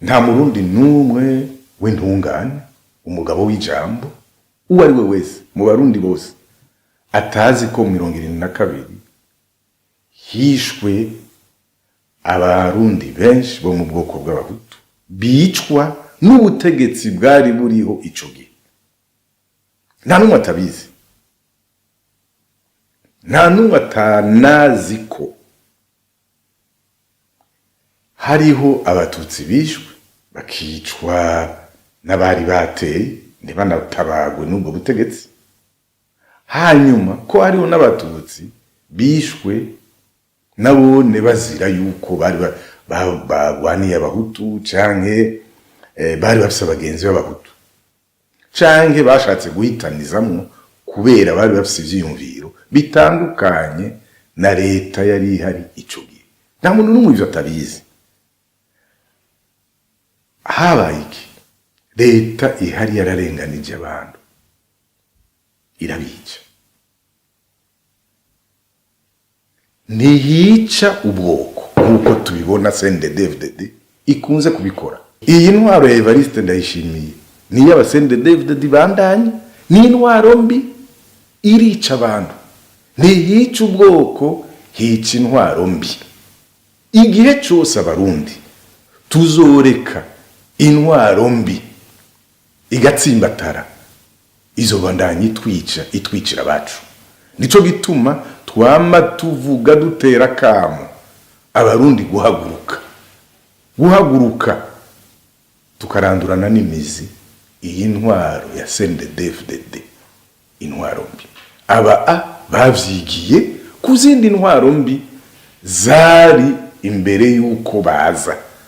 nta murundi numwe w'intungane umugabo w'ijambo uwo ari we wese mu barundi bose atazi ko 72 hishwe abarundi benshi bo mu bwoko bw'abahutu bicwa n'ubutegetsi bwari buriho ico gihe. Nta numwe atabizi, nta numwe atanazi ko hariho abatutsi bishwe bakicwa n'abari bateye ntibanatabagwe n'ubwo butegetsi, hanyuma ko hariho n'abatutsi bishwe nabone bazira yuko bari bagwaniye abahutu canke bari bafise abagenzi b'abahutu canke bashatse guhitanizamwo kubera bari bafise ivyiyumviro bitandukanye na leta yari ihari ico gihe. Nta muntu n'umwe ivyo atabizi. Habaye iki? Leta ihari yararenganije abantu irabica, ntiyica ubwoko nk'uko tubibona CNDD-FDD ikunze kubikora. Iyi ntwaro ya Evariste Ndayishimiye ni y'aba CNDD-FDD bandanye, ni intwaro mbi irica abantu, ntiyica ubwoko, hica intwaro mbi. Igihe cyose abarundi tuzoreka intwaro mbi igatsimbatara, izo bandanye itwicira abacu. Nico gituma twama tuvuga dutera kamo abarundi guhaguruka tukarandurana n'imizi iyi ntwaro ya CNDD-FDD, intwaro mbi. Bavyigiye ku zindi ntwaro mbi zari imbere yuko baza.